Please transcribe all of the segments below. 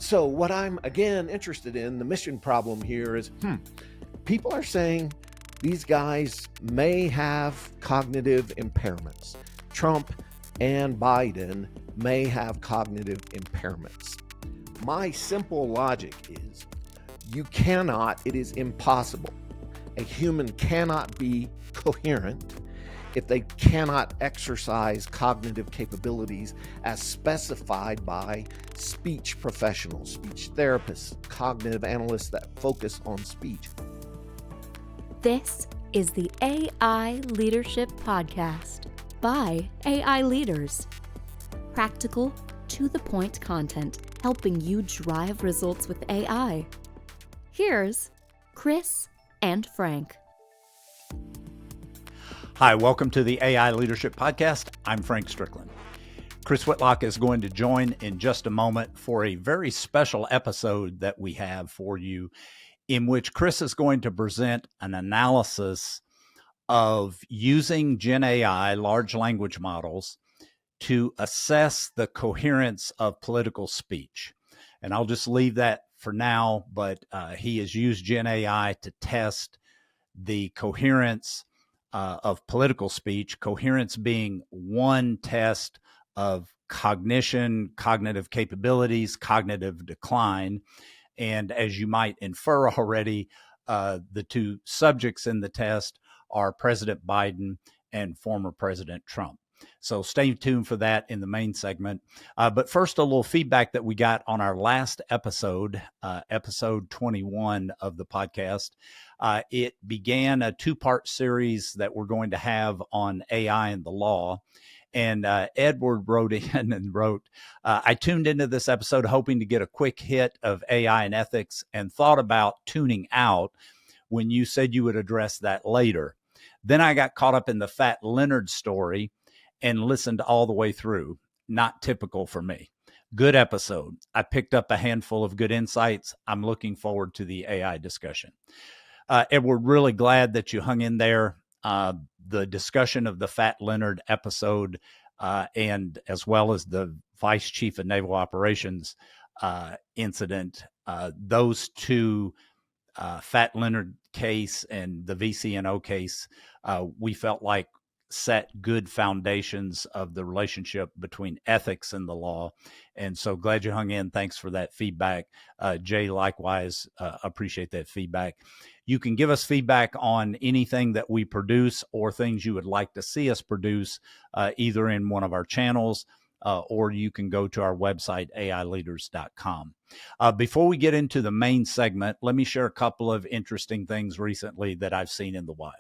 So what I'm, again, interested in, the mission problem here is, people are saying these guys may have cognitive impairments. Trump and Biden may have cognitive impairments. My simple logic is it is impossible. A human cannot be coherent if they cannot exercise cognitive capabilities as specified by speech professionals, speech therapists, cognitive analysts that focus on speech. This is the AI Leadership Podcast by AI Leaders. Practical, to-the-point content helping you drive results with AI. Here's Chris and Frank. Hi, welcome to the AI Leadership Podcast. I'm Frank Strickland. Chris Whitlock is going to join in just a moment for a very special episode that we have for you, in which Chris is going to present an analysis of using GenAI, large language models, to assess the coherence of political speech. And I'll just leave that for now, but he has used GenAI to test the coherence of political speech, coherence being one test of cognition, cognitive capabilities, cognitive decline. And as you might infer already, the two subjects in the test are President Biden and former President Trump. So stay tuned for that in the main segment. But first, a little feedback that we got on our last episode, episode 21 of the podcast. It began a two-part series that we're going to have on AI and the law. And Edward wrote in and wrote, I tuned into this episode hoping to get a quick hit of AI and ethics and thought about tuning out when you said you would address that later. Then I got caught up in the Fat Leonard story and listened all the way through. Not typical for me. Good episode. I picked up a handful of good insights. I'm looking forward to the AI discussion. Edward, really glad that you hung in there. The discussion of the Fat Leonard episode, and as well as the Vice Chief of Naval Operations incident, those two, Fat Leonard case and the VCNO case, we felt like set good foundations of the relationship between ethics and the law. And so glad you hung in. Thanks for that feedback. Jay, likewise, appreciate that feedback. You can give us feedback on anything that we produce or things you would like to see us produce, either in one of our channels, or you can go to our website, aileaders.com. Before we get into the main segment, let me share a couple of interesting things recently that I've seen in the wild.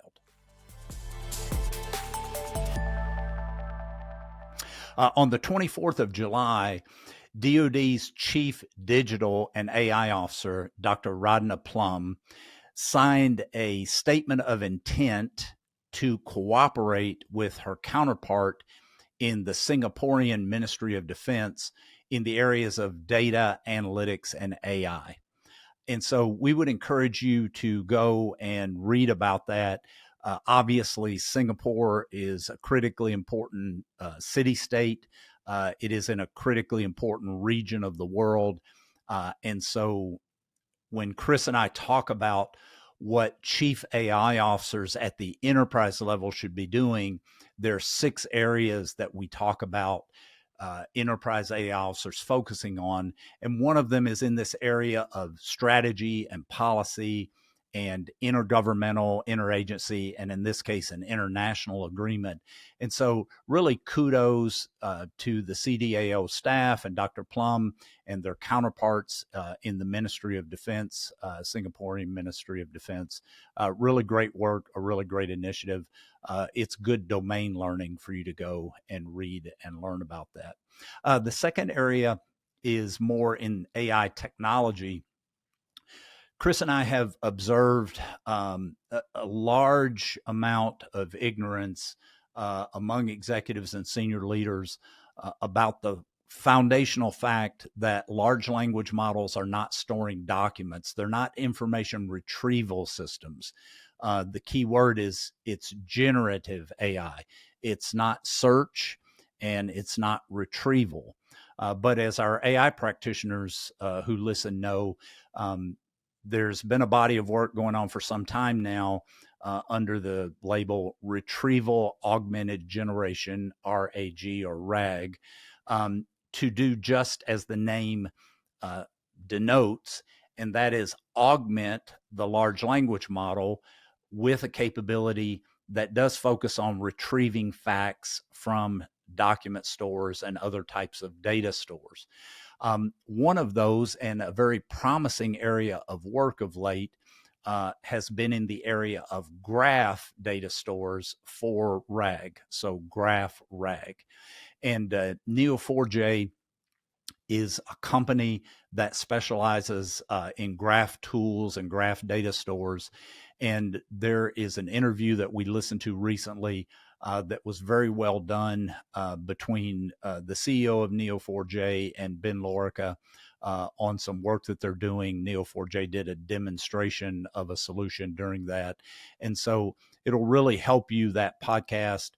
On the 24th of July, DOD's Chief Digital and AI Officer, Dr. Radna Plum, signed a statement of intent to cooperate with her counterpart in the Singaporean Ministry of Defense in the areas of data, analytics, and AI. And so we would encourage you to go and read about that. Obviously, Singapore is a critically important city-state. It is in a critically important region of the world. And so when Chris and I talk about what chief AI officers at the enterprise level should be doing, there are 6 areas that we talk about enterprise AI officers focusing on. And one of them is in this area of strategy and policy and intergovernmental, interagency, and in this case, an international agreement. And so really kudos to the CDAO staff and Dr. Plum and their counterparts in the Ministry of Defense, Singaporean Ministry of Defense. Really great work, a really great initiative. It's good domain learning for you to go and read and learn about that. The second area is more in AI technology. Chris and I have observed a large amount of ignorance among executives and senior leaders about the foundational fact that large language models are not storing documents. They're not information retrieval systems. The key word is it's generative AI. It's not search and it's not retrieval. But as our AI practitioners who listen know, there's been a body of work going on for some time now under the label Retrieval Augmented Generation, RAG or RAG, to do just as the name denotes, and that is augment the large language model with a capability that does focus on retrieving facts from document stores and other types of data stores. One of those, and a very promising area of work of late, has been in the area of graph data stores for RAG, so graph RAG. And Neo4j is a company that specializes in graph tools and graph data stores. And there is an interview that we listened to recently that was very well done between the CEO of Neo4j and Ben Lorica on some work that they're doing. Neo4j did a demonstration of a solution during that. And so it'll really help you, that podcast,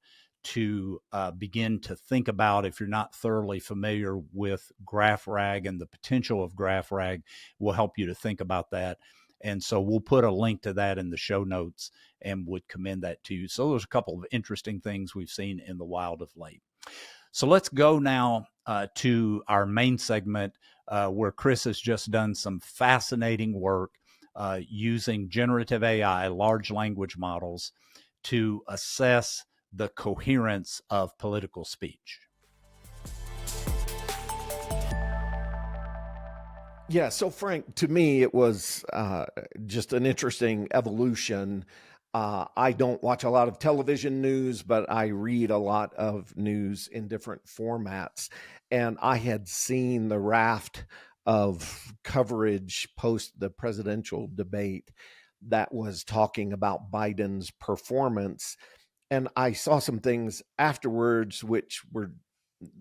to begin to think about, if you're not thoroughly familiar with graph RAG and the potential of graph RAG, will help you to think about that. And so we'll put a link to that in the show notes and would commend that to you. So there's a couple of interesting things we've seen in the wild of late. So let's go now to our main segment where Chris has just done some fascinating work using generative AI, large language models, to assess the coherence of political speech. Yeah, so Frank, to me, it was just an interesting evolution. I don't watch a lot of television news, but I read a lot of news in different formats. And I had seen the raft of coverage post the presidential debate that was talking about Biden's performance. And I saw some things afterwards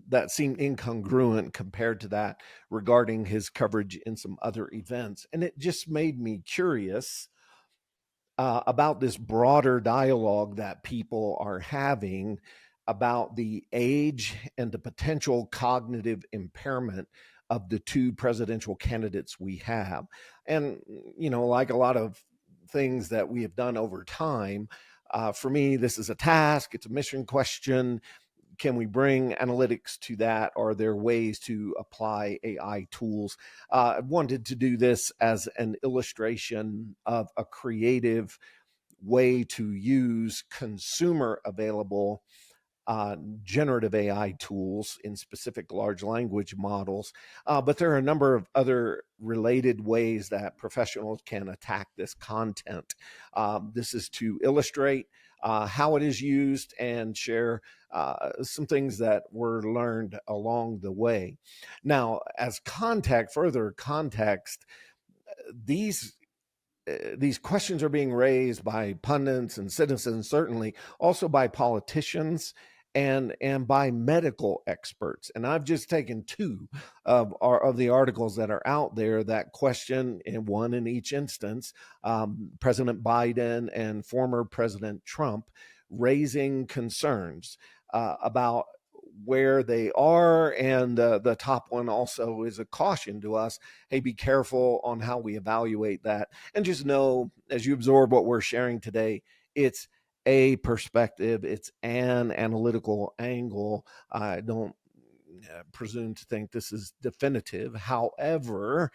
that seemed incongruent compared to that regarding his coverage in some other events. And it just made me curious about this broader dialogue that people are having about the age and the potential cognitive impairment of the two presidential candidates we have. And, like a lot of things that we have done over time, for me, this is a task, it's a mission question. Can we bring analytics to that? Are there ways to apply AI tools? I wanted to do this as an illustration of a creative way to use consumer available generative AI tools in specific large language models. But there are a number of other related ways that professionals can attack this content. This is to illustrate how it is used and share some things that were learned along the way. Now, as further context, these questions are being raised by pundits and citizens, certainly also by politicians and by medical experts. And I've just taken two of the articles that are out there that question, in one in each instance, President Biden and former President Trump, raising concerns about where they are. And the top one also is a caution to us. Hey, be careful on how we evaluate that. And just know, as you absorb what we're sharing today, it's a perspective, it's an analytical angle. I don't presume to think this is definitive. However,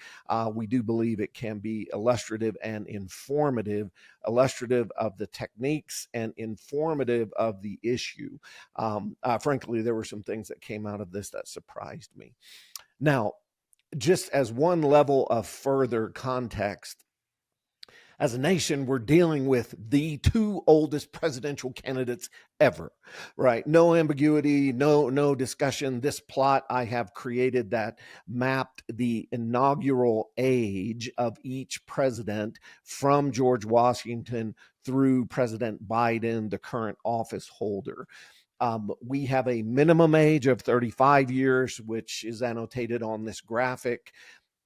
we do believe it can be illustrative and informative, illustrative of the techniques and informative of the issue. Frankly, there were some things that came out of this that surprised me. Now, just as one level of further context, as a nation, we're dealing with the two oldest presidential candidates ever, right? No ambiguity, no discussion. This plot I have created that mapped the inaugural age of each president from George Washington through President Biden, the current office holder. We have a minimum age of 35 years, which is annotated on this graphic.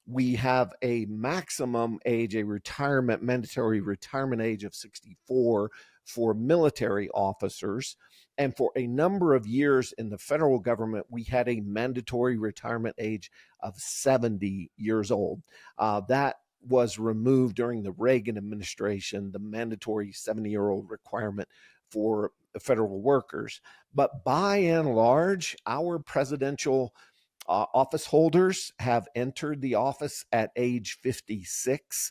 We have a maximum age, mandatory retirement age of 64 for military officers. And for a number of years in the federal government, we had a mandatory retirement age of 70 years old. That was removed during the Reagan administration, the mandatory 70-year-old requirement for federal workers. But by and large, our presidential office holders have entered the office at age 56,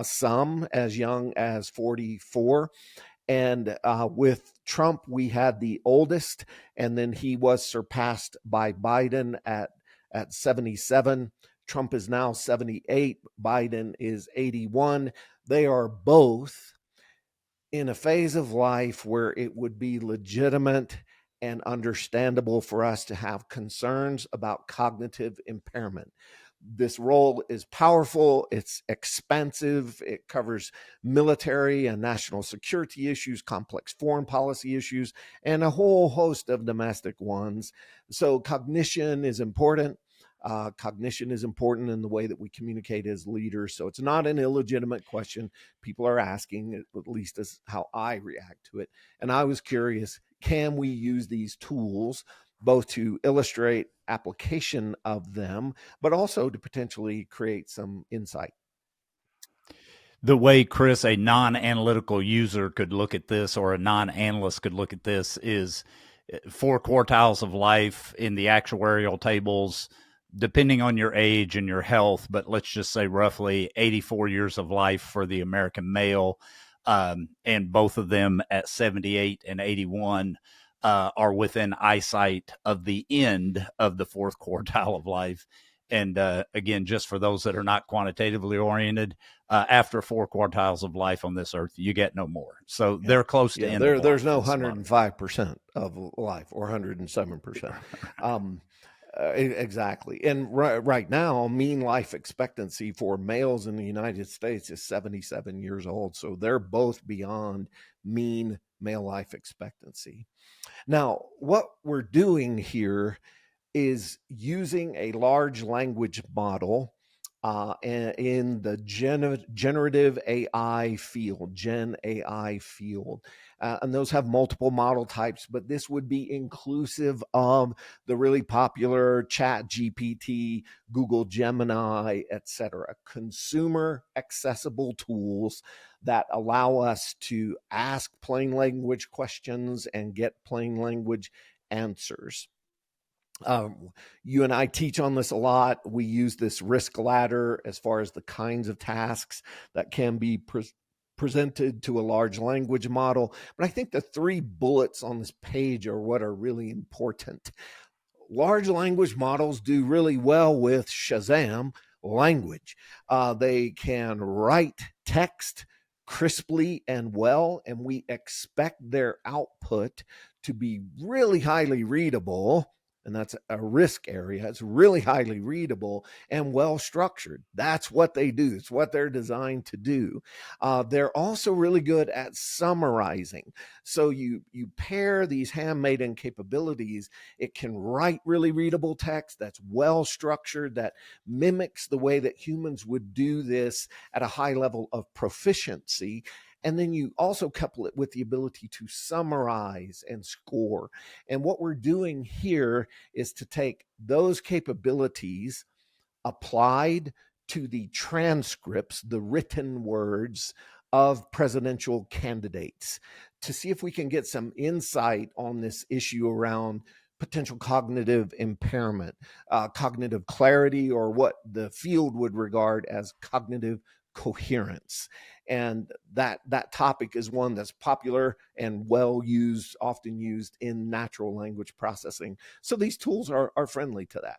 some as young as 44. And with Trump, we had the oldest, and then he was surpassed by Biden at 77. Trump is now 78. Biden is 81. They are both in a phase of life where it would be legitimate and understandable for us to have concerns about cognitive impairment. This role is powerful, it's expensive, it covers military and national security issues, complex foreign policy issues, and a whole host of domestic ones. So cognition is important. Cognition is important in the way that we communicate as leaders. So it's not an illegitimate question people are asking, at least as how I react to it. And I was curious, can we use these tools both to illustrate application of them, but also to potentially create some insight? The way, Chris, a non-analytical user could look at this, or a non-analyst could look at this, is 4 quartiles of life in the actuarial tables, depending on your age and your health, but let's just say roughly 84 years of life for the American male, and both of them at 78 and 81 are within eyesight of the end of the 4th quartile of life. And again, just for those that are not quantitatively oriented, after 4 quartiles of life on this earth, you get no more. So they're close to end. There's no 105% of life or 107%. Exactly. And right now, mean life expectancy for males in the United States is 77 years old. So they're both beyond mean male life expectancy. Now, what we're doing here is using a large language model in the generative AI field, GenAI field. And those have multiple model types, but this would be inclusive of the really popular ChatGPT, Google Gemini, etc. Consumer accessible tools that allow us to ask plain language questions and get plain language answers. You and I teach on this a lot. We use this risk ladder as far as the kinds of tasks that can be presented to a large language model. But I think the 3 bullets on this page are what are really important. Large language models do really well with Shazam language. They can write text crisply and well, and we expect their output to be really highly readable. And that's a risk area. It's really highly readable and well structured. That's what they do. It's what they're designed to do. They're also really good at summarizing. So you pair these handmaiden capabilities. It can write really readable text that's well structured, that mimics the way that humans would do this at a high level of proficiency. And then you also couple it with the ability to summarize and score. And what we're doing here is to take those capabilities applied to the transcripts, the written words of presidential candidates, to see if we can get some insight on this issue around potential cognitive impairment, cognitive clarity, or what the field would regard as cognitive coherence. And that topic is one that's popular and well used, often used in natural language processing. So these tools are friendly to that.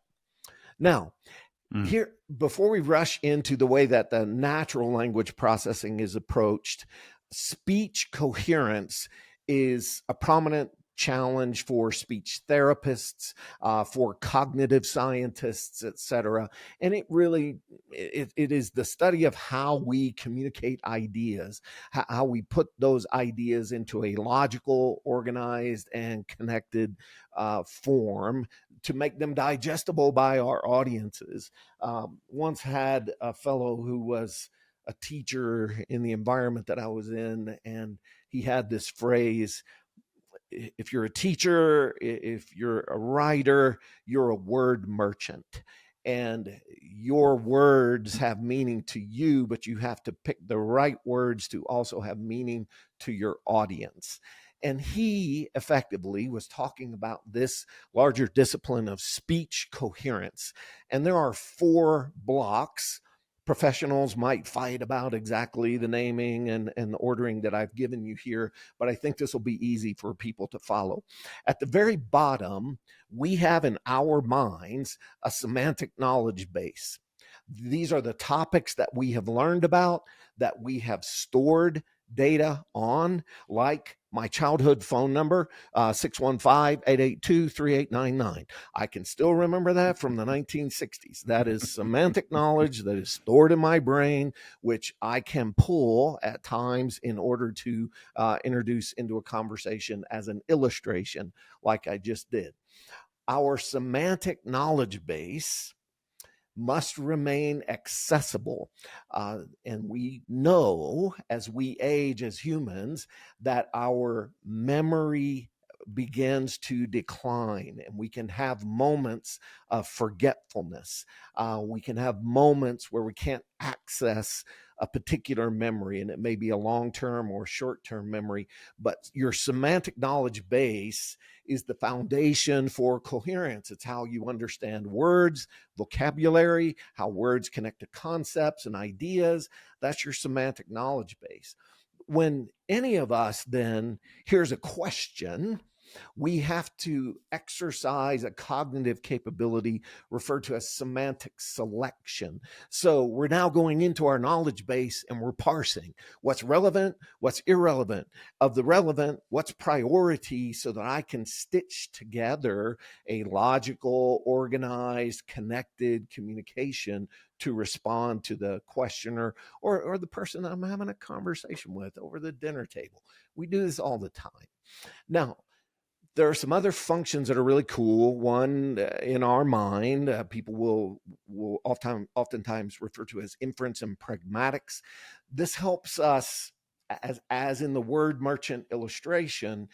Now, here, before we rush into the way that the natural language processing is approached, speech coherence is a prominent challenge for speech therapists, for cognitive scientists, etc. And it is the study of how we communicate ideas, how we put those ideas into a logical, organized, and connected form to make them digestible by our audiences. Once had a fellow who was a teacher in the environment that I was in, and he had this phrase: if you're a teacher, if you're a writer, you're a word merchant. And your words have meaning to you, but you have to pick the right words to also have meaning to your audience. And he effectively was talking about this larger discipline of speech coherence. And there are 4 blocks. Professionals might fight about exactly the naming and the ordering that I've given you here, but I think this will be easy for people to follow. At the very bottom, we have in our minds a semantic knowledge base. These are the topics that we have learned about, that we have stored data on, like my childhood phone number, 615-882-3899. I can still remember that from the 1960s. That is semantic knowledge that is stored in my brain, which I can pull at times in order to introduce into a conversation as an illustration, like I just did. Our semantic knowledge base must remain accessible. And we know as we age as humans that our memory begins to decline, and we can have moments of forgetfulness. We can have moments where we can't access a particular memory, and it may be a long-term or short-term memory, but your semantic knowledge base is the foundation for coherence. It's how you understand words, vocabulary, how words connect to concepts and ideas. That's your semantic knowledge base. When any of us then hears a question, we have to exercise a cognitive capability referred to as semantic selection. So we're now going into our knowledge base and we're parsing what's relevant, what's irrelevant. Of the relevant, what's priority, so that I can stitch together a logical, organized, connected communication to respond to the questioner or the person I'm having a conversation with over the dinner table. We do this all the time. Now, there are some other functions that are really cool. One, in our mind, people will oftentimes refer to as inference and pragmatics. This helps us, as in the word merchant illustration,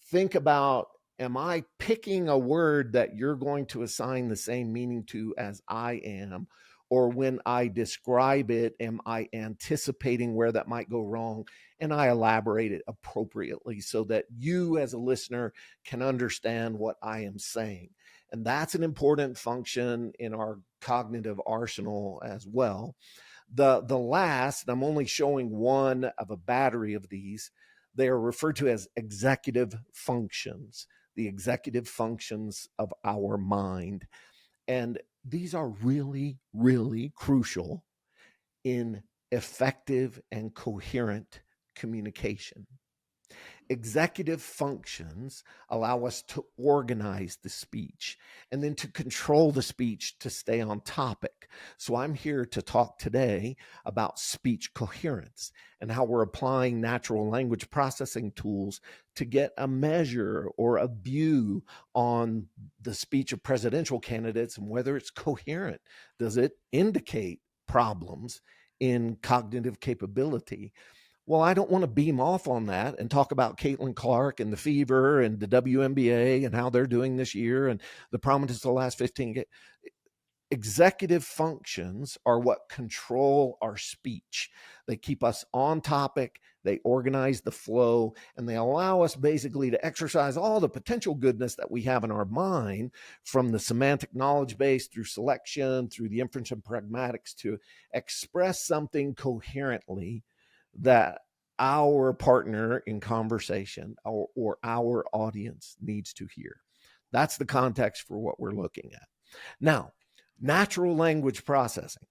think about, am I picking a word that you're going to assign the same meaning to as I am? Or when I describe it, am I anticipating where that might go wrong? And I elaborate it appropriately so that you as a listener can understand what I am saying. And that's an important function in our cognitive arsenal as well. The last, I'm only showing one of a battery of these, they are referred to as executive functions, the executive functions of our mind. And these are really, really crucial in effective and coherent communication. Executive functions allow us to organize the speech and then to control the speech to stay on topic. So I'm here to talk today about speech coherence and how we're applying natural language processing tools to get a measure or a view on the speech of presidential candidates and whether it's coherent. Does it indicate problems in cognitive capability? Well, I don't want to beam off on that and talk about Caitlin Clark and the fever and the WNBA and how they're doing this year and the prominence of the last 15 games. Executive functions are what control our speech. They keep us on topic, they organize the flow, and they allow us basically to exercise all the potential goodness that we have in our mind, from the semantic knowledge base through selection, through the inference and pragmatics, to express something coherently that our partner in conversation or our audience needs to hear. That's the context for what we're looking at. Now, natural language processing.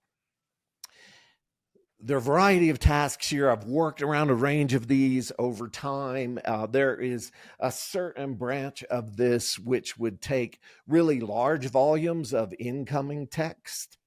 There are a variety of tasks here. I've worked around a range of these over time. There is a certain branch of this which would take really large volumes of incoming text,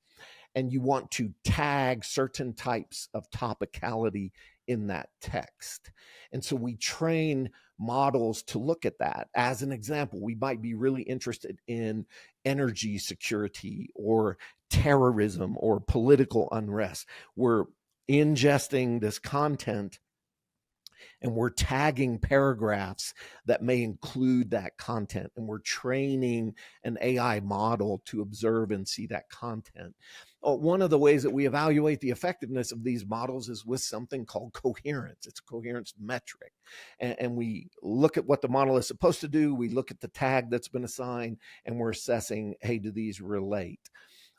and you want to tag certain types of topicality in that text. And so we train models to look at that. As an example, we might be really interested in energy security or terrorism or political unrest. We're ingesting this content and we're tagging paragraphs that may include that content, and we're training an AI model to observe and see that content. One of the ways that we evaluate the effectiveness of these models is with something called coherence. It's a coherence metric. And we look at what the model is supposed to do. We look at the tag that's been assigned, and we're assessing, hey, do these relate?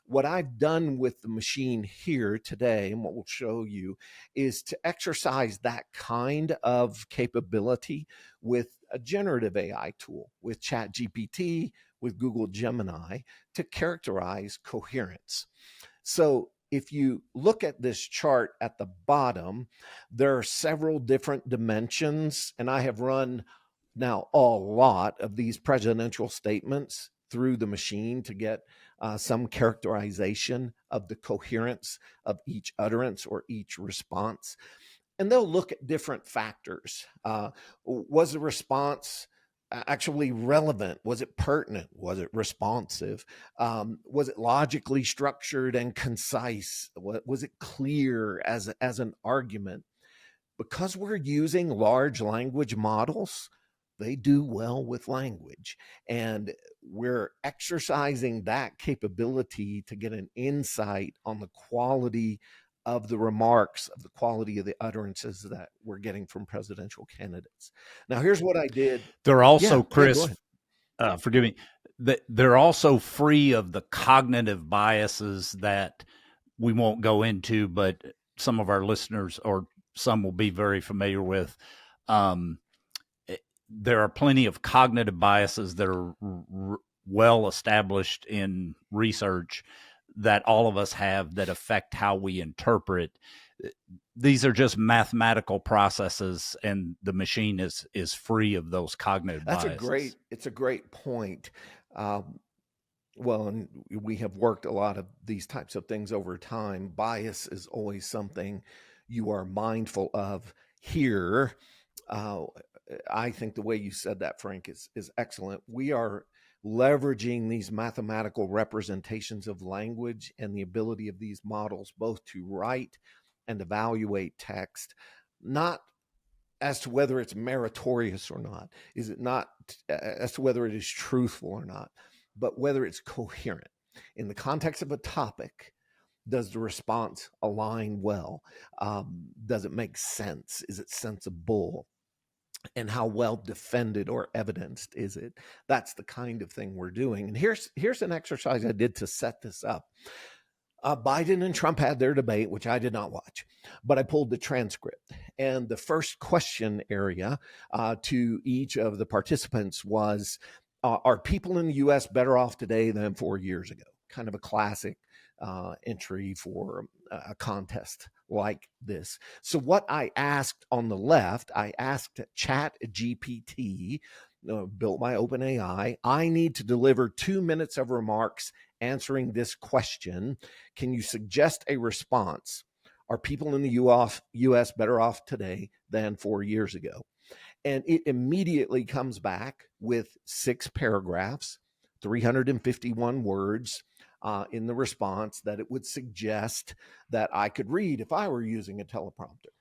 What I've done with the machine here today, and what we'll show you, is to exercise that kind of capability with a generative AI tool, with ChatGPT, with Google Gemini, to characterize coherence. So if you look at this chart at the bottom, there are several different dimensions, and I have run now a lot of these presidential statements through the machine to get some characterization of the coherence of each utterance or each response. And they'll look at different factors. Was the response actually relevant? Was it pertinent? Was it responsive? Was it logically structured and concise? Was it clear as an argument? Because we're using large language models, they do well with language. And we're exercising that capability to get an insight on the quality of the remarks, of the quality of the utterances that we're getting from presidential candidates. Now, here's what I did. They're also, go Chris, ahead. forgive me, they're also free of the cognitive biases that we won't go into, but some of our listeners or some will be very familiar with. There are plenty of cognitive biases that are well established in research that all of us have that affect how we interpret. These are just mathematical processes, and the machine is free of those cognitive biases. It's a great point. Well, and we have worked a lot of these types of things over time. Bias is always something you are mindful of here. I think the way you said that, Frank, is excellent. We are leveraging these mathematical representations of language and the ability of these models both to write and evaluate text, not as to whether it's meritorious or not, is it not as to whether it is truthful or not, but whether it's coherent. In the context of a topic, does the response align well? Does it make sense? Is it sensible? And how well defended or evidenced is it? That's the kind of thing we're doing. And here's an exercise I did to set this up. Biden and Trump had their debate, which I did not watch, but I pulled the transcript. And the first question area to each of the participants was, are people in the U.S. better off today than 4 years ago? Kind of a classic entry for a contest like this. So what I asked on the left, I asked ChatGPT, built by OpenAI, I need to deliver 2 minutes of remarks answering this question. Can you suggest a response? Are people in the U.S. better off today than 4 years ago? And it immediately comes back with 6 paragraphs, 351 words, in the response that it would suggest that I could read if I were using a teleprompter.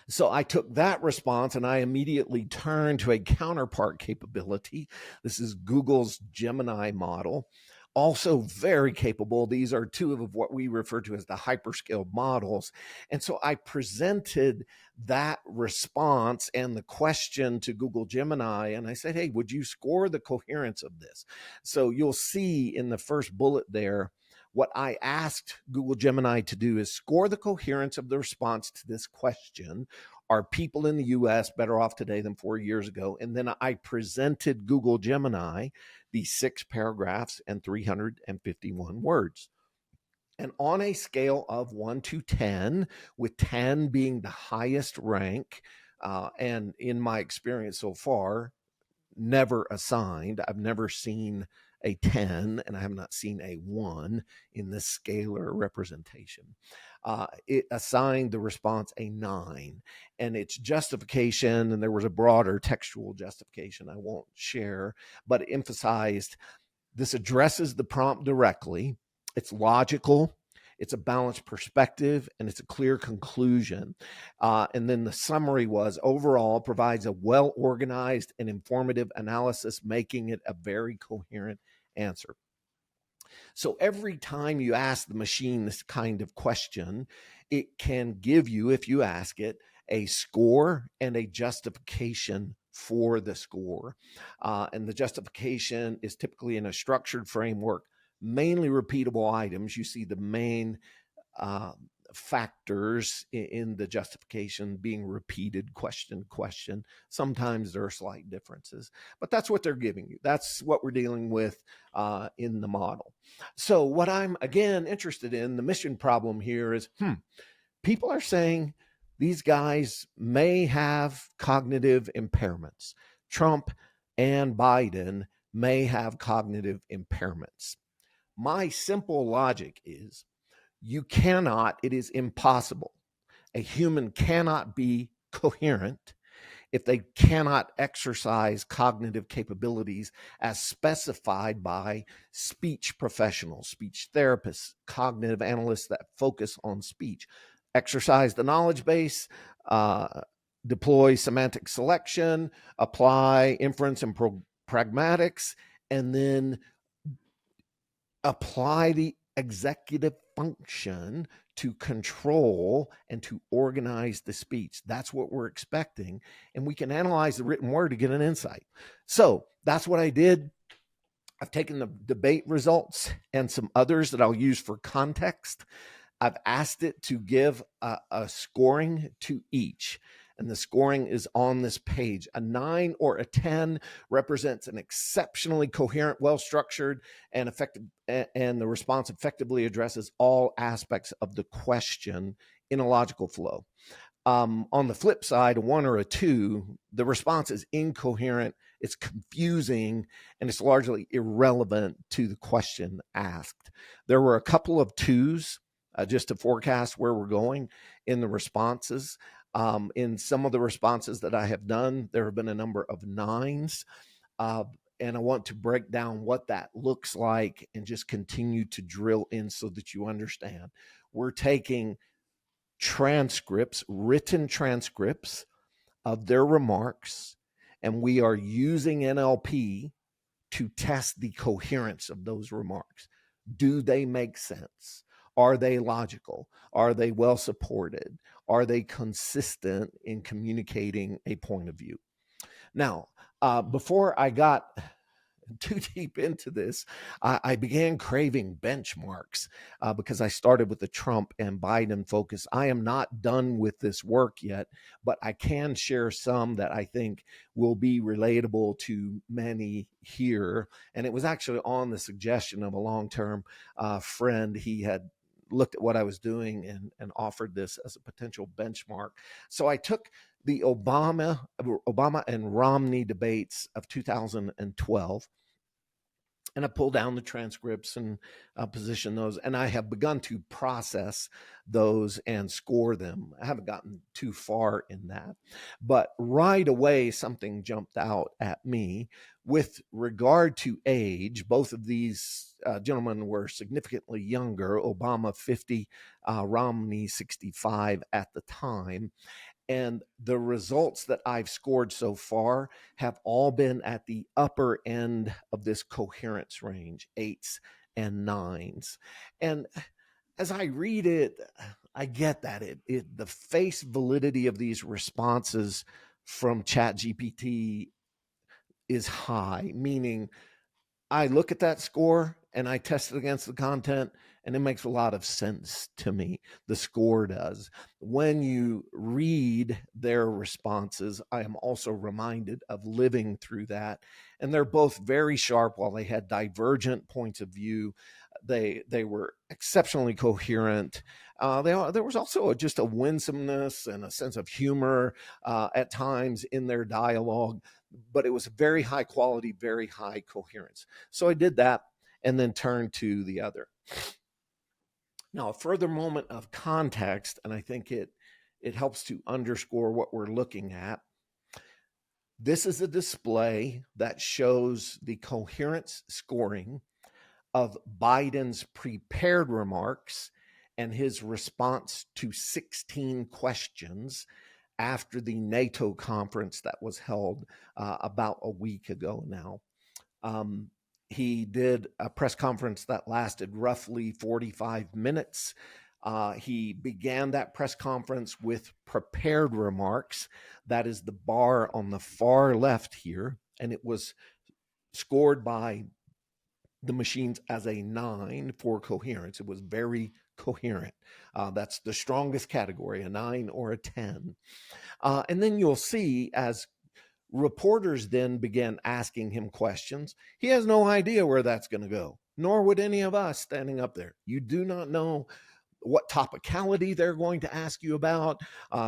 So I took that response and I immediately turned to a counterpart capability. This is Google's Gemini model. Also very capable. These are 2 of what we refer to as the hyperscale models. And so I presented that response and the question to Google Gemini, and I said, hey, would you score the coherence of this? So you'll see in the first bullet there, what I asked Google Gemini to do is score the coherence of the response to this question. Are people in the U.S. better off today than 4 years ago? And then I presented Google Gemini these 6 paragraphs and 351 words. And on a scale of 1 to 10, with 10 being the highest rank, and in my experience so far, never assigned, I've never seen a 10, and I have not seen a 1 in this scalar representation. It assigned the response a 9, and its justification, and there was a broader textual justification I won't share, but it emphasized this addresses the prompt directly, it's logical, it's a balanced perspective, and it's a clear conclusion. And then the summary was overall provides a well-organized and informative analysis, making it a very coherent answer. So every time you ask the machine this kind of question, it can give you, if you ask it, a score and a justification for the score. And the justification is typically in a structured framework, mainly repeatable items. You see the main factors in the justification being repeated, question. Sometimes there are slight differences, but that's what they're giving you. That's what we're dealing with in the model. So what I'm, again, interested in, the mission problem here is, people are saying these guys may have cognitive impairments. Trump and Biden may have cognitive impairments. My simple logic is, it is impossible. A human cannot be coherent if they cannot exercise cognitive capabilities as specified by speech professionals, speech therapists, cognitive analysts that focus on speech. Exercise the knowledge base, deploy semantic selection, apply inference and pragmatics, and then apply the executive function to control and to organize the speech. That's what we're expecting. And we can analyze the written word to get an insight. So that's what I did. I've taken the debate results and some others that I'll use for context. I've asked it to give a scoring to each. And the scoring is on this page. A 9 or a 10 represents an exceptionally coherent, well-structured, and effective, and the response effectively addresses all aspects of the question in a logical flow. On the flip side, a 1 or a 2, the response is incoherent, it's confusing, and it's largely irrelevant to the question asked. There were a couple of 2s, just to forecast where we're going in the responses. In some of the responses that I have done, there have been a number of 9s. And I want to break down what that looks like and just continue to drill in so that you understand. We're taking transcripts, written transcripts of their remarks, and we are using NLP to test the coherence of those remarks. Do they make sense? Are they logical? Are they well supported? Are they consistent in communicating a point of view? Now, before I got too deep into this, I began craving benchmarks because I started with the Trump and Biden focus. I am not done with this work yet, but I can share some that I think will be relatable to many here. And it was actually on the suggestion of a long-term friend. He had looked at what I was doing and offered this as a potential benchmark. So I took the Obama and Romney debates of 2012, and I pulled down the transcripts and position those, and I have begun to process those and score them. I haven't gotten too far in that, but right away something jumped out at me with regard to age. Both of these gentlemen were significantly younger, Obama 50, Romney 65 at the time. And the results that I've scored so far have all been at the upper end of this coherence range, 8s and 9s. And as I read it, I get that the face validity of these responses from ChatGPT is high, meaning I look at that score and I test it against the content, and it makes a lot of sense to me. The score does. When you read their responses, I am also reminded of living through that. And they're both very sharp. While they had divergent points of view, they were exceptionally coherent. There was also just a winsomeness and a sense of humor at times in their dialogue, but it was very high quality, very high coherence. So I did that and then turned to the other. Now, a further moment of context, and I think it helps to underscore what we're looking at. This is a display that shows the coherence scoring of Biden's prepared remarks and his response to 16 questions after the NATO conference that was held about a week ago now. He did a press conference that lasted roughly 45 minutes. He began that press conference with prepared remarks. That is the bar on the far left here, and it was scored by the machines as a 9 for coherence. It was very coherent. That's the strongest category, a 9 or a 10. And then you'll see as reporters then began asking him questions, he has no idea where that's going to go, nor would any of us standing up there. You do not know what topicality they're going to ask you about.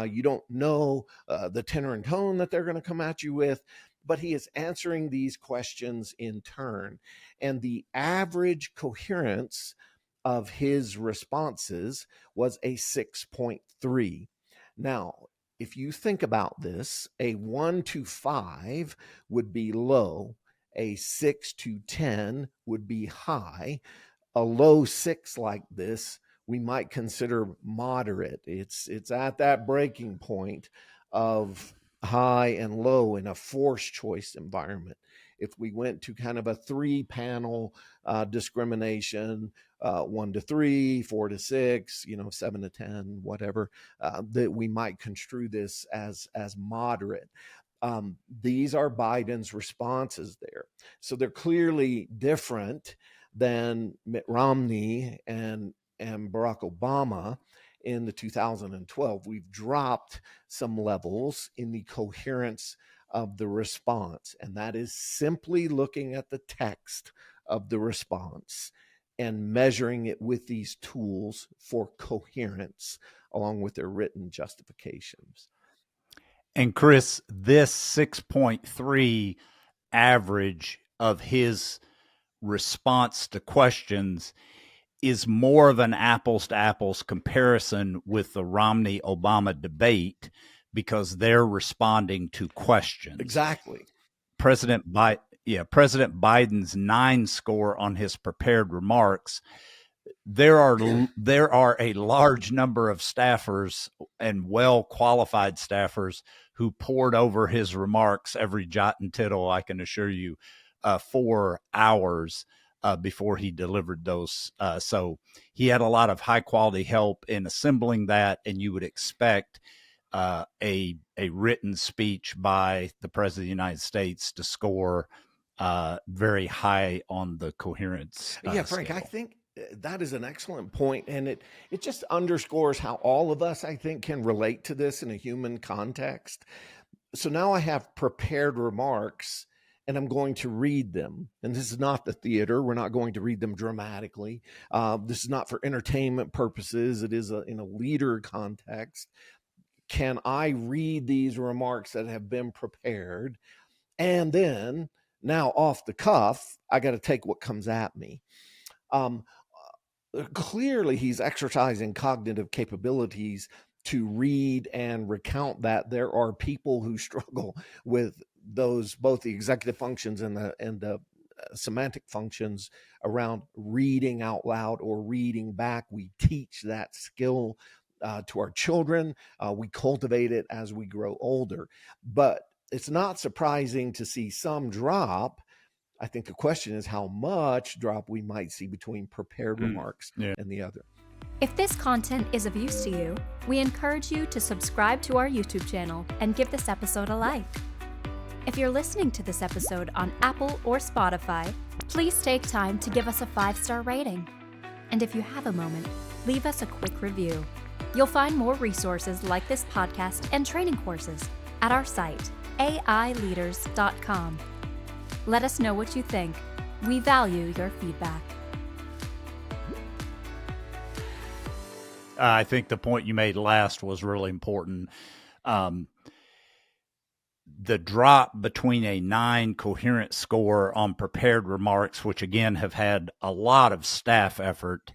You don't know the tenor and tone that they're going to come at you with, but he is answering these questions in turn. And the average coherence of his responses was a 6.3. Now, if you think about this, a 1 to 5 would be low, a 6 to 10 would be high. A low 6 like this, we might consider moderate. It's at that breaking point of high and low in a forced choice environment. If we went to kind of a 3-panel discrimination, 1 to 3, 4 to 6, 7 to 10, whatever, that we might construe this as moderate. These are Biden's responses there. So they're clearly different than Mitt Romney and Barack Obama in the 2012. We've dropped some levels in the coherence of the response, and that is simply looking at the text of the response and measuring it with these tools for coherence along with their written justifications. And Chris, this 6.3 average of his response to questions is more of an apples to apples comparison with the Romney-Obama debate because they're responding to questions. Exactly. President Biden's 9 score on his prepared remarks, there are a large number of staffers and well-qualified staffers who poured over his remarks every jot and tittle, I can assure you, 4 hours before he delivered those. So he had a lot of high-quality help in assembling that, and you would expect a written speech by the President of the United States to score very high on the coherence Frank, scale. I think that is an excellent point, and it just underscores how all of us, I think, can relate to this in a human context. So now I have prepared remarks, and I'm going to read them. And this is not the theater. We're not going to read them dramatically. This is not for entertainment purposes. It is in a leader context. Can I read these remarks that have been prepared? And then now off the cuff, I got to take what comes at me. Clearly, he's exercising cognitive capabilities to read and recount that. There are people who struggle with those, both the executive functions and the semantic functions around reading out loud or reading back. We teach that skill to our children. We cultivate it as we grow older. But it's not surprising to see some drop. I think the question is how much drop we might see between prepared remarks and the other. If this content is of use to you, we encourage you to subscribe to our YouTube channel and give this episode a like. If you're listening to this episode on Apple or Spotify, please take time to give us a 5-star rating. And if you have a moment, leave us a quick review. You'll find more resources like this podcast and training courses at our site, aileaders.com. Let us know what you think. We value your feedback. I think the point you made last was really important. The drop between a 9 coherent score on prepared remarks, which again have had a lot of staff effort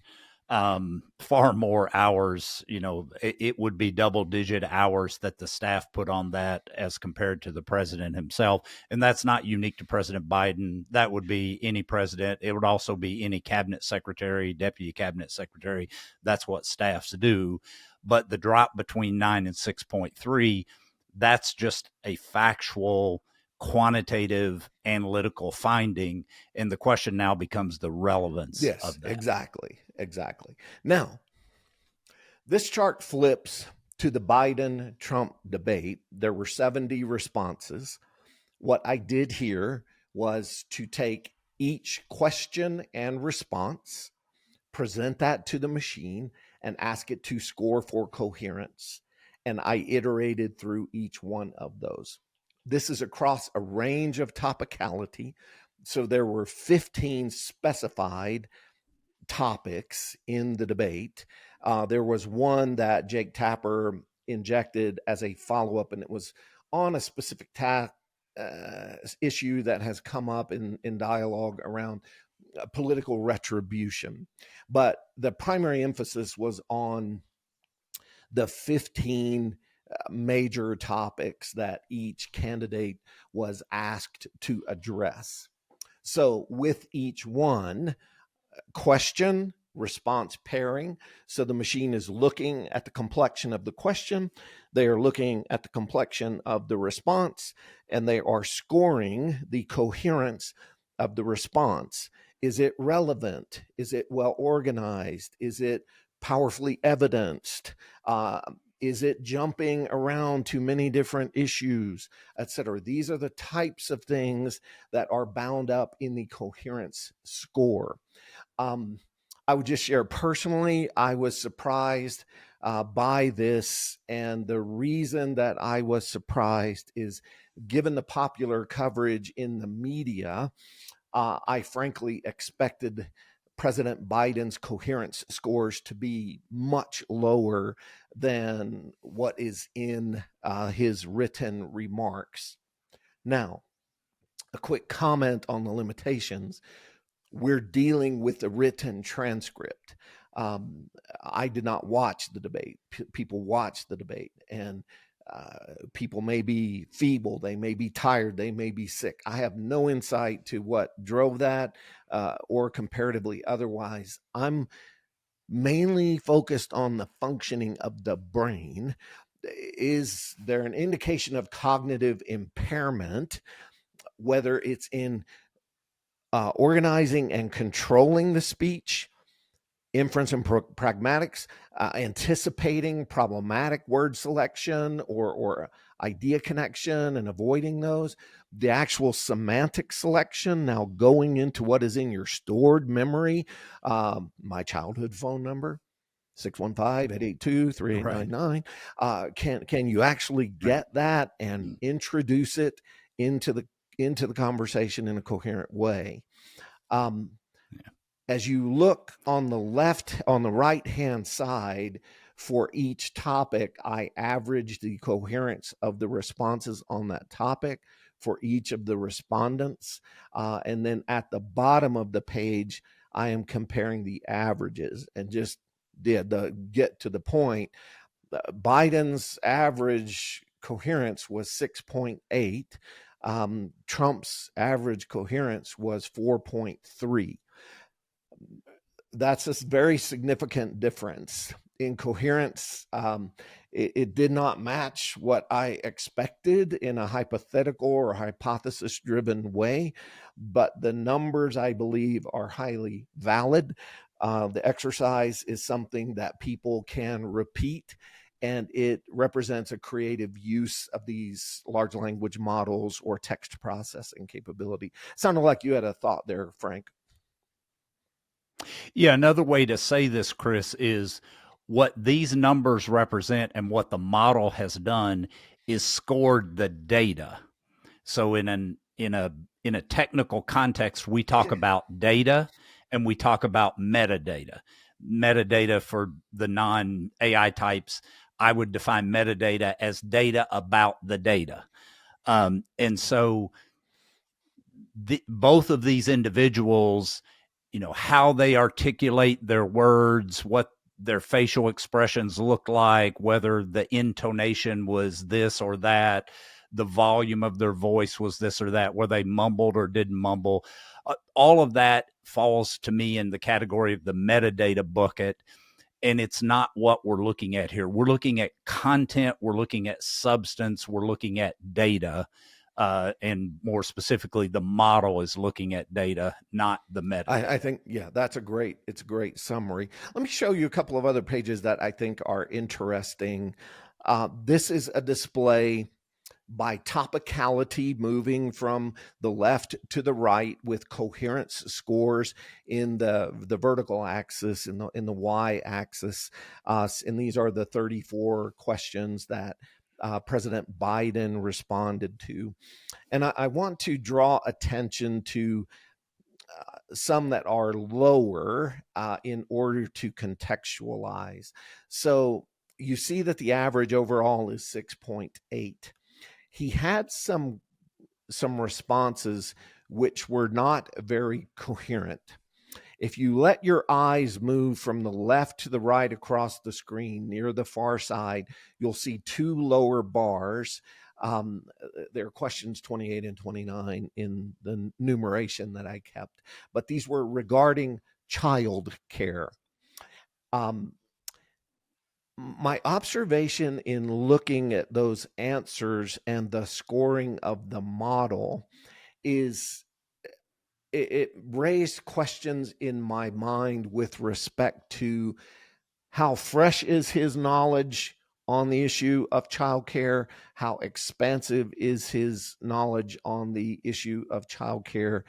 far more hours. It would be double-digit hours that the staff put on that as compared to the president himself. And that's not unique to President Biden. That would be any president. It would also be any cabinet secretary, deputy cabinet secretary. That's what staffs do. But the drop between 9 and 6.3, that's just a factual, quantitative, analytical finding. And the question now becomes the relevance of that. Exactly. Now, this chart flips to the Biden-Trump debate. There were 70 responses. What I did here was to take each question and response, present that to the machine, and ask it to score for coherence. And I iterated through each one of those. This is across a range of topicality. So there were 15 specified topics in the debate. There was one that Jake Tapper injected as a follow-up, and it was on a specific issue that has come up in dialogue around political retribution. But the primary emphasis was on the 15 major topics that each candidate was asked to address. So with each one, question, response pairing. So the machine is looking at the complexion of the question, they are looking at the complexion of the response, and they are scoring the coherence of the response. Is it relevant? Is it well organized? Is it powerfully evidenced? Is it jumping around to many different issues, etc.? These are the types of things that are bound up in the coherence score. I would just share personally, I was surprised by this. And the reason that I was surprised is given the popular coverage in the media, I frankly expected President Biden's coherence scores to be much lower than what is in his written remarks. Now, a quick comment on the limitations. We're dealing with the written transcript. I did not watch the debate. People watched the debate, and people may be feeble, they may be tired, they may be sick. I have no insight to what drove that or comparatively otherwise. I'm mainly focused on the functioning of the brain. Is there an indication of cognitive impairment, whether it's in organizing and controlling the speech, inference and pragmatics, anticipating problematic word selection or idea connection and avoiding those, the actual semantic selection, now going into what is in your stored memory, my childhood phone number, 615-882-3899. Can you actually get that and introduce it into the conversation in a coherent way? As you look on the right-hand side for each topic, I averaged the coherence of the responses on that topic for each of the respondents. And then at the bottom of the page, I am comparing the averages. And just get to the point, Biden's average coherence was 6.8. Trump's average coherence was 4.3. That's a very significant difference in coherence. It did not match what I expected in a hypothetical or hypothesis-driven way, but the numbers, I believe, are highly valid. The exercise is something that people can repeat, and it represents a creative use of these large language models or text processing capability. Sounded like you had a thought there, Frank. Yeah, another way to say this, Chris, is what these numbers represent and what the model has done is scored the data. So in a technical context, we talk about data and we talk about metadata. Metadata for the non-AI types, I would define metadata as data about the data. And so both of these individuals how they articulate their words, what their facial expressions look like, whether the intonation was this or that, the volume of their voice was this or that, whether they mumbled or didn't mumble. All of that falls to me in the category of the metadata bucket. And it's not what we're looking at here. We're looking at content, we're looking at substance, we're looking at data. And more specifically, the model is looking at data, not the metadata. I think, yeah, it's a great summary. Let me show you a couple of other pages that I think are interesting. This is a display by topicality, moving from the left to the right with coherence scores in the vertical axis, in the y-axis. And these are the 34 questions that President Biden responded to. And I want to draw attention to some that are lower in order to contextualize. So you see that the average overall is 6.8. He had some responses which were not very coherent. If you let your eyes move from the left to the right across the screen near the far side, you'll see two lower bars. There are questions 28 and 29 in the numeration that I kept, but these were regarding child care. My observation in looking at those answers and the scoring of the model is it raised questions in my mind with respect to how fresh is his knowledge on the issue of childcare, how expansive is his knowledge on the issue of childcare,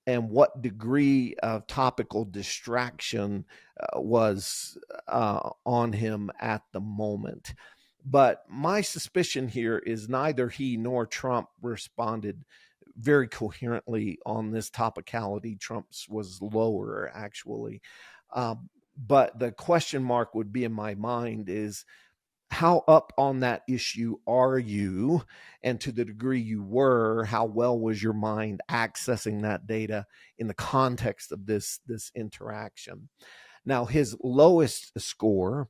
and what degree of topical distraction was on him at the moment. But my suspicion here is neither he nor Trump responded very coherently on this topicality. Trump's was lower, actually. But the question mark would be in my mind is, how up on that issue are you? And to the degree you were, how well was your mind accessing that data in the context of this interaction? Now, his lowest score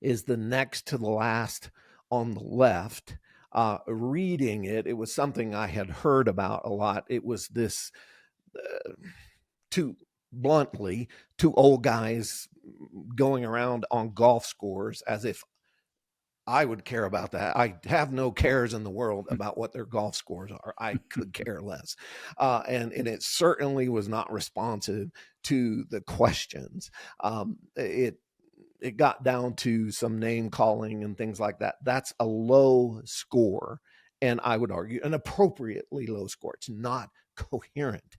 is the next to the last on the left. Reading it, it was something I had heard about a lot. It was this, two old guys going around on golf scores as if I would care about that. I have no cares in the world about what their golf scores are. I could care less. And it certainly was not responsive to the questions. It got down to some name calling and things like that. That's a low score. And I would argue an appropriately low score. It's not coherent.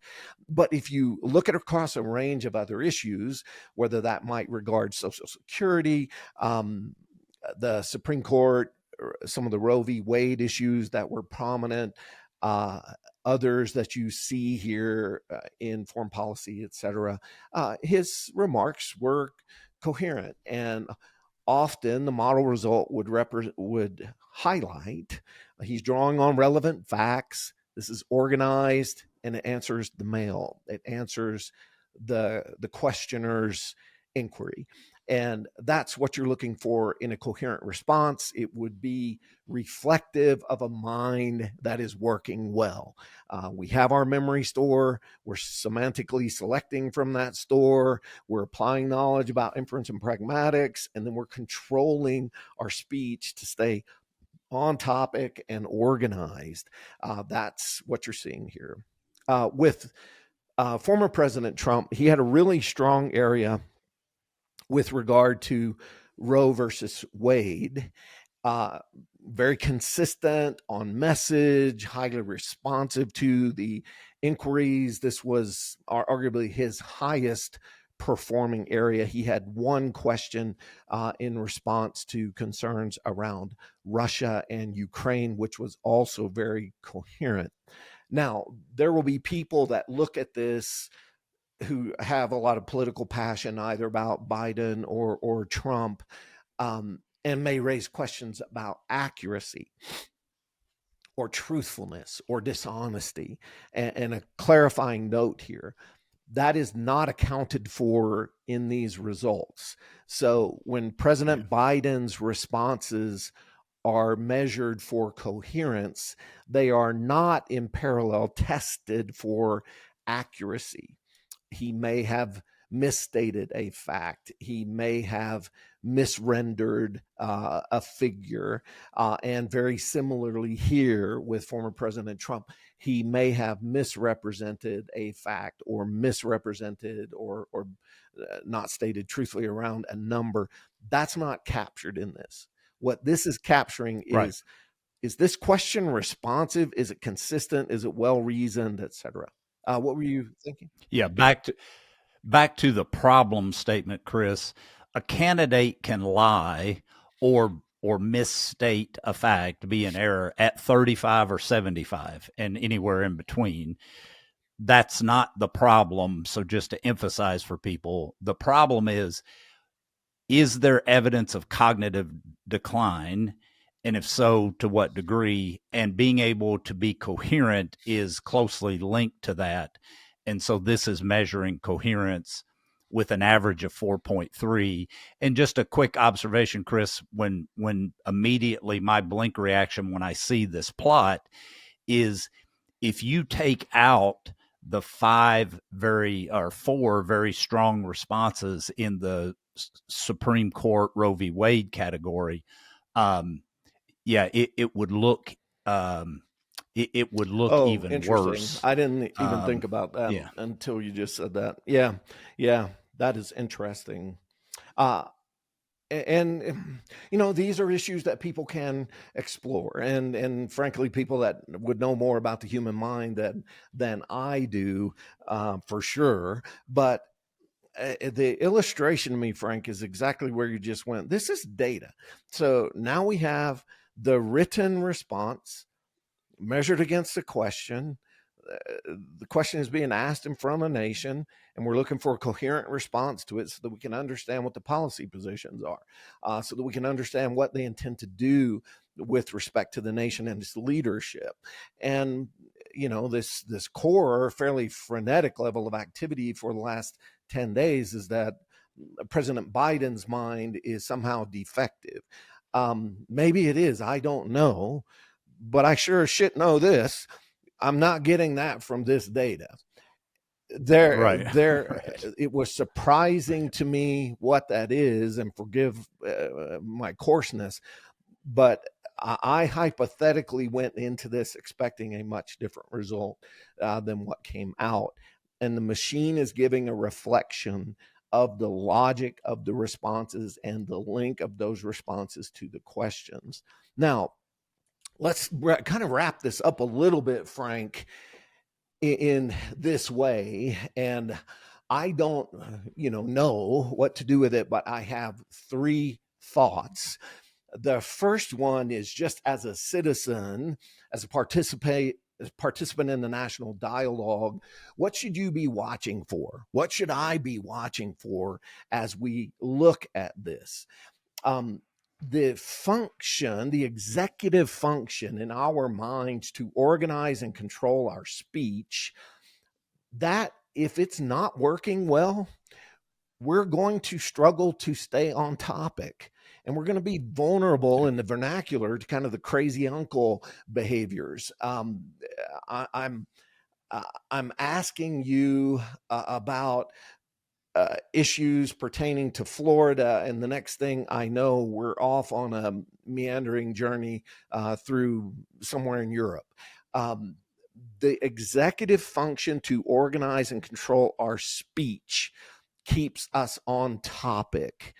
But if you look at across a range of other issues, whether that might regard Social Security, the Supreme Court, some of the Roe v. Wade issues that were prominent, others that you see here in foreign policy, et cetera, his remarks were coherent. And often the model result would highlight he's drawing on relevant facts. This is organized, and it answers the mail. It answers the questioner's inquiry. And that's what you're looking for in a coherent response. It would be reflective of a mind that is working well. We have our memory store. We're semantically selecting from that store. We're applying knowledge about inference and pragmatics, and then we're controlling our speech to stay on topic and organized. That's what you're seeing here. With former President Trump, he had a really strong area with regard to Roe versus Wade. Very consistent on message, highly responsive to the inquiries. This was arguably his highest performing area. He had one question in response to concerns around Russia and Ukraine, which was also very coherent. Now, there will be people that look at this who have a lot of political passion either about Biden or Trump, and may raise questions about accuracy or truthfulness or dishonesty. And a clarifying note here, That is not accounted for in these results. So when President Biden's responses are measured for coherence, they are not in parallel tested for accuracy. He may have misstated a fact. He may have misrendered a figure. And very similarly here with former President Trump, he may have misrepresented a fact or misrepresented or not stated truthfully around a number. That's not captured in this. What this is capturing is this question responsive? Is it consistent? Is it well reasoned, et cetera? What were you thinking? Yeah, back to the problem statement, Chris. A candidate can lie or misstate a fact, be an error at 35 or 75 and anywhere in between. That's not the problem. So just to emphasize for people, the problem is there evidence of cognitive decline? And if so, to what degree? And being able to be coherent is closely linked to that. And so this is measuring coherence with an average of 4.3. And just a quick observation, Chris, when immediately my blink reaction when I see this plot is if you take out the four very strong responses in the Supreme Court Roe v. Wade category, it would look it would look even worse. I didn't even think about that until you just said that. Yeah, that is interesting. And these are issues that people can explore, and frankly, people that would know more about the human mind than I do, for sure. But the illustration to me, Frank, is exactly where you just went. This is data. So now we have the written response measured against a question. The question is being asked in front of a nation, and we're looking for a coherent response to it so that we can understand what the policy positions are, so that we can understand what they intend to do with respect to the nation and its leadership. And this core, fairly frenetic level of activity for the last 10 days is that President Biden's mind is somehow defective. Maybe it is, I don't know, but I sure as shit know this. I'm not getting that from this data. It was surprising to me what that is, and forgive my coarseness, but I hypothetically went into this expecting a much different result than what came out. And the machine is giving a reflection of the logic of the responses and the link of those responses to the questions. Now, let's kind of wrap this up a little bit, Frank, in this way. And I don't, know what to do with it, but I have three thoughts. The first one is just as a citizen, as a participant in the national dialogue, what should you be watching for? What should I be watching for as we look at this? The executive function in our minds to organize and control our speech, that if it's not working well, we're going to struggle to stay on topic. And we're going to be vulnerable in the vernacular to kind of the crazy uncle behaviors. I'm asking you about issues pertaining to Florida, and the next thing I know, we're off on a meandering journey through somewhere in Europe. The executive function to organize and control our speech keeps us on topic.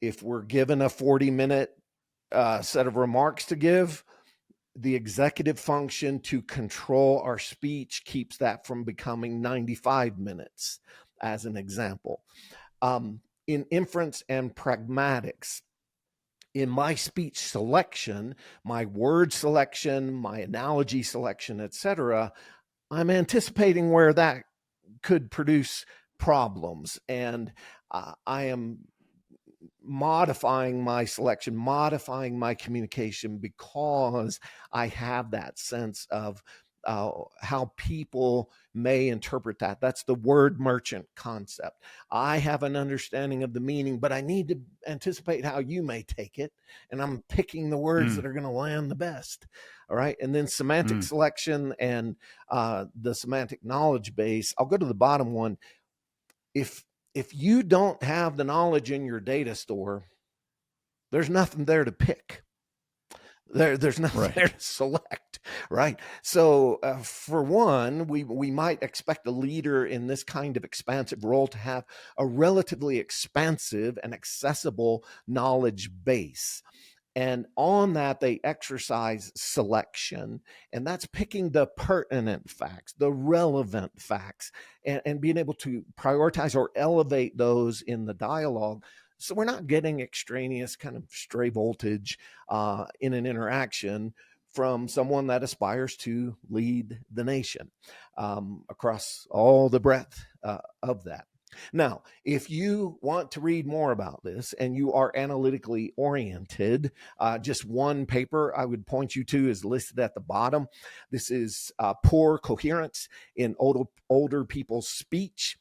If we're given a 40-minute set of remarks to give, the executive function to control our speech keeps that from becoming 95 minutes, as an example. In inference and pragmatics, in my speech selection, my word selection, my analogy selection, etc., I'm anticipating where that could produce problems, and I am modifying my selection, modifying my communication, because I have that sense of how people may interpret that. That's the word merchant concept. I have an understanding of the meaning, but I need to anticipate how you may take it. And I'm picking the words that are going to land the best. All right. And then semantic selection and the semantic knowledge base. I'll go to the bottom one. If you don't have the knowledge in your data store, there's nothing there to pick. There's nothing there to select, right? So for one, we might expect a leader in this kind of expansive role to have a relatively expansive and accessible knowledge base. And on that, they exercise selection, and that's picking the pertinent facts, the relevant facts, and being able to prioritize or elevate those in the dialogue. So we're not getting extraneous kind of stray voltage in an interaction from someone that aspires to lead the nation across all the breadth of that. Now, if you want to read more about this and you are analytically oriented, just one paper I would point you to is listed at the bottom. This is Poor Coherence in Older People's Speech.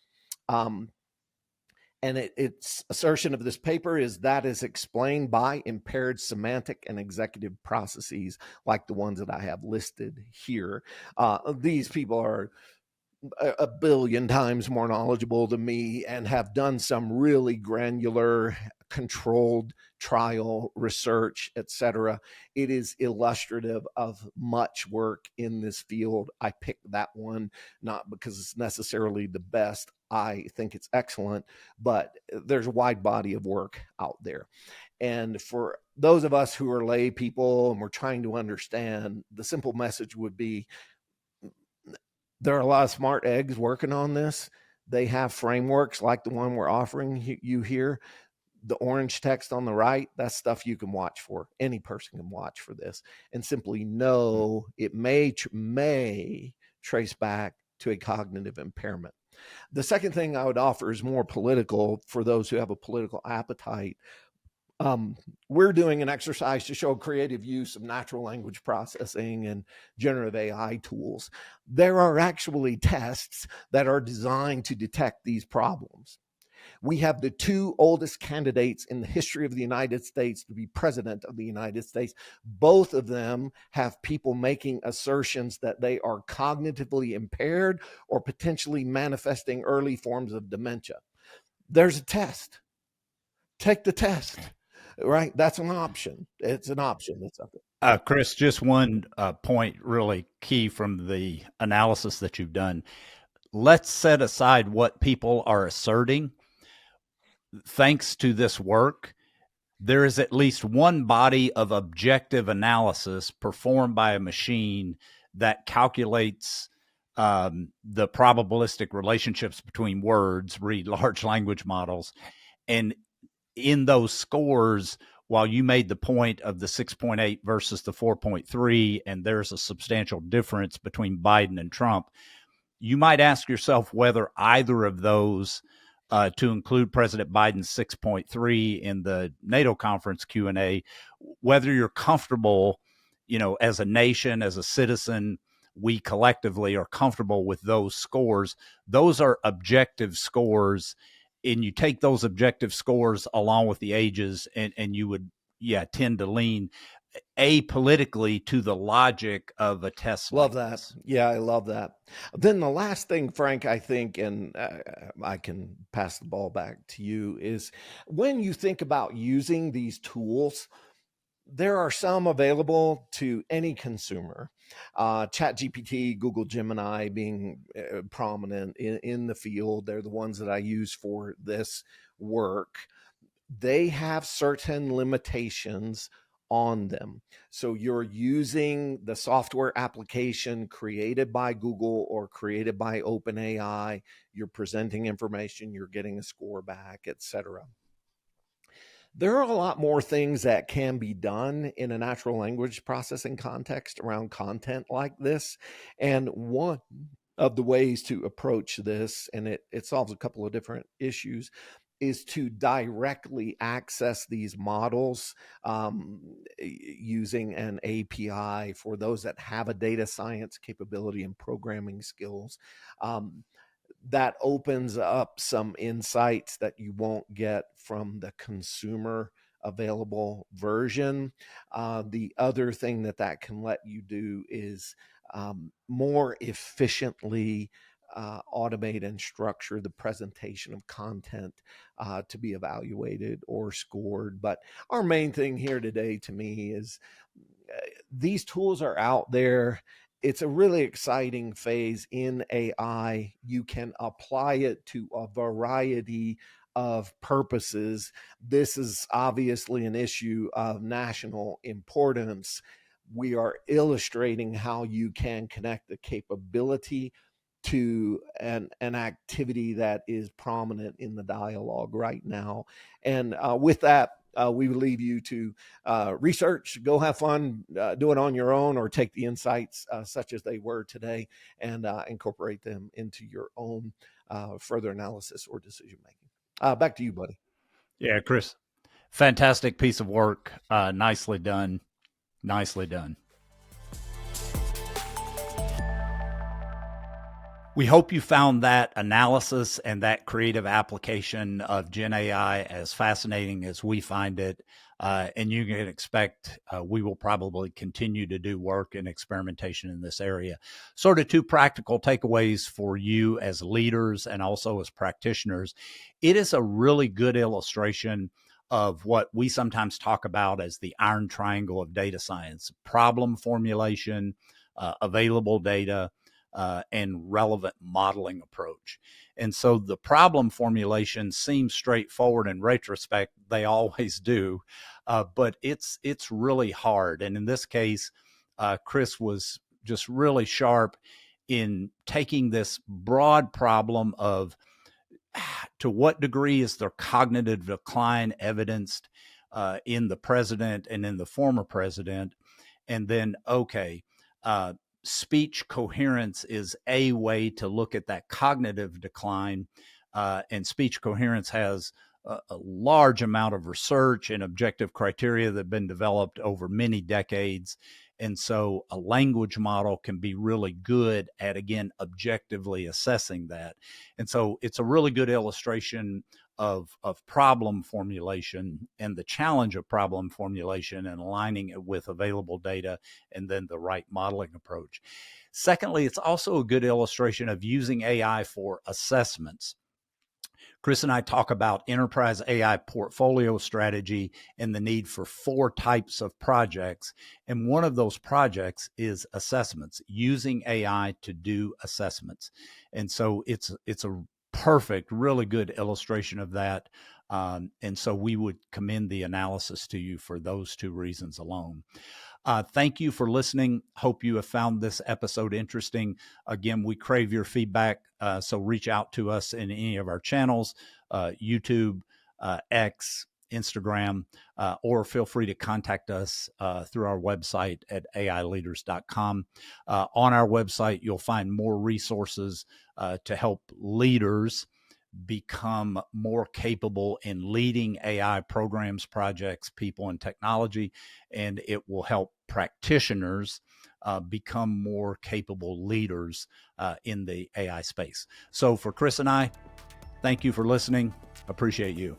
And its assertion of this paper is that is explained by impaired semantic and executive processes like the ones that I have listed here. These people are a billion times more knowledgeable than me and have done some really granular, controlled trial research, etc. It is illustrative of much work in this field. I picked that one not because it's necessarily the best. I think it's excellent, but there's a wide body of work out there. And for those of us who are lay people and we're trying to understand, the simple message would be, there are a lot of smart eggs working on this. They have frameworks like the one we're offering you here. The orange text on the right, that's stuff you can watch for. Any person can watch for this and simply know it may trace back to a cognitive impairment. The second thing I would offer is more political for those who have a political appetite. We're doing an exercise to show creative use of natural language processing and generative AI tools. There are actually tests that are designed to detect these problems. We have the two oldest candidates in the history of the United States to be president of the United States. Both of them have people making assertions that they are cognitively impaired or potentially manifesting early forms of dementia. There's a test. Take the test. Right? That's an option. It's an option. That's up there. Chris, just one point really key from the analysis that you've done. Let's set aside what people are asserting. Thanks to this work, there is at least one body of objective analysis performed by a machine that calculates the probabilistic relationships between words, read large language models. And in those scores, while you made the point of the 6.8 versus the 4.3, and there's a substantial difference between Biden and Trump, you might ask yourself whether either of those, to include President Biden's 6.3 in the NATO conference Q&A, whether you're comfortable, as a nation, as a citizen, we collectively are comfortable with those scores. Those are objective scores. And you take those objective scores along with the ages, and you would, tend to lean apolitically to the logic of a test. Love that. Yeah, I love that. Then the last thing, Frank, I think, and I can pass the ball back to you, is when you think about using these tools, there are some available to any consumer. ChatGPT, Google Gemini being prominent in the field. They're the ones that I use for this work. They have certain limitations on them. So you're using the software application created by Google or created by OpenAI. You're presenting information, you're getting a score back, etc. There are a lot more things that can be done in a natural language processing context around content like this. And one of the ways to approach this, and it solves a couple of different issues, is to directly access these models using an API for those that have a data science capability and programming skills. That opens up some insights that you won't get from the consumer available version. The other thing that can let you do is more efficiently automate and structure the presentation of content to be evaluated or scored. But our main thing here today, to me, is these tools are out there. It's a really exciting phase in AI. You can apply it to a variety of purposes. This is obviously an issue of national importance. We are illustrating how you can connect the capability to an activity that is prominent in the dialogue right now. And with that, we leave you to research, go have fun, do it on your own, or take the insights such as they were today and incorporate them into your own further analysis or decision making. Back to you, buddy. Yeah, Chris, fantastic piece of work. Nicely done. Nicely done. We hope you found that analysis and that creative application of GenAI as fascinating as we find it. And you can expect we will probably continue to do work and experimentation in this area. Sort of two practical takeaways for you as leaders and also as practitioners. It is a really good illustration of what we sometimes talk about as the iron triangle of data science: problem formulation, available data, and relevant modeling approach. And so the problem formulation seems straightforward in retrospect. They always do, but it's really hard. And in this case, Chris was just really sharp in taking this broad problem of to what degree is there cognitive decline evidenced in the president and in the former president, and then, okay, speech coherence is a way to look at that cognitive decline. And speech coherence has a large amount of research and objective criteria that have been developed over many decades. And so a language model can be really good at, again, objectively assessing that. And so it's a really good illustration of problem formulation and the challenge of problem formulation and aligning it with available data and then the right modeling approach. Secondly, it's also a good illustration of using AI for assessments. Chris and I talk about enterprise AI portfolio strategy and the need for 4 types of projects. And one of those projects is assessments, using AI to do assessments. And so it's a perfect, really good illustration of that. And so we would commend the analysis to you for those 2 reasons alone. Thank you for listening. Hope you have found this episode interesting. Again, we crave your feedback, so reach out to us in any of our channels, YouTube, X, Instagram, or feel free to contact us through our website at aileaders.com. On our website, you'll find more resources to help leaders become more capable in leading AI programs, projects, people, and technology, and it will help practitioners become more capable leaders in the AI space. So for Chris and I, thank you for listening. Appreciate you.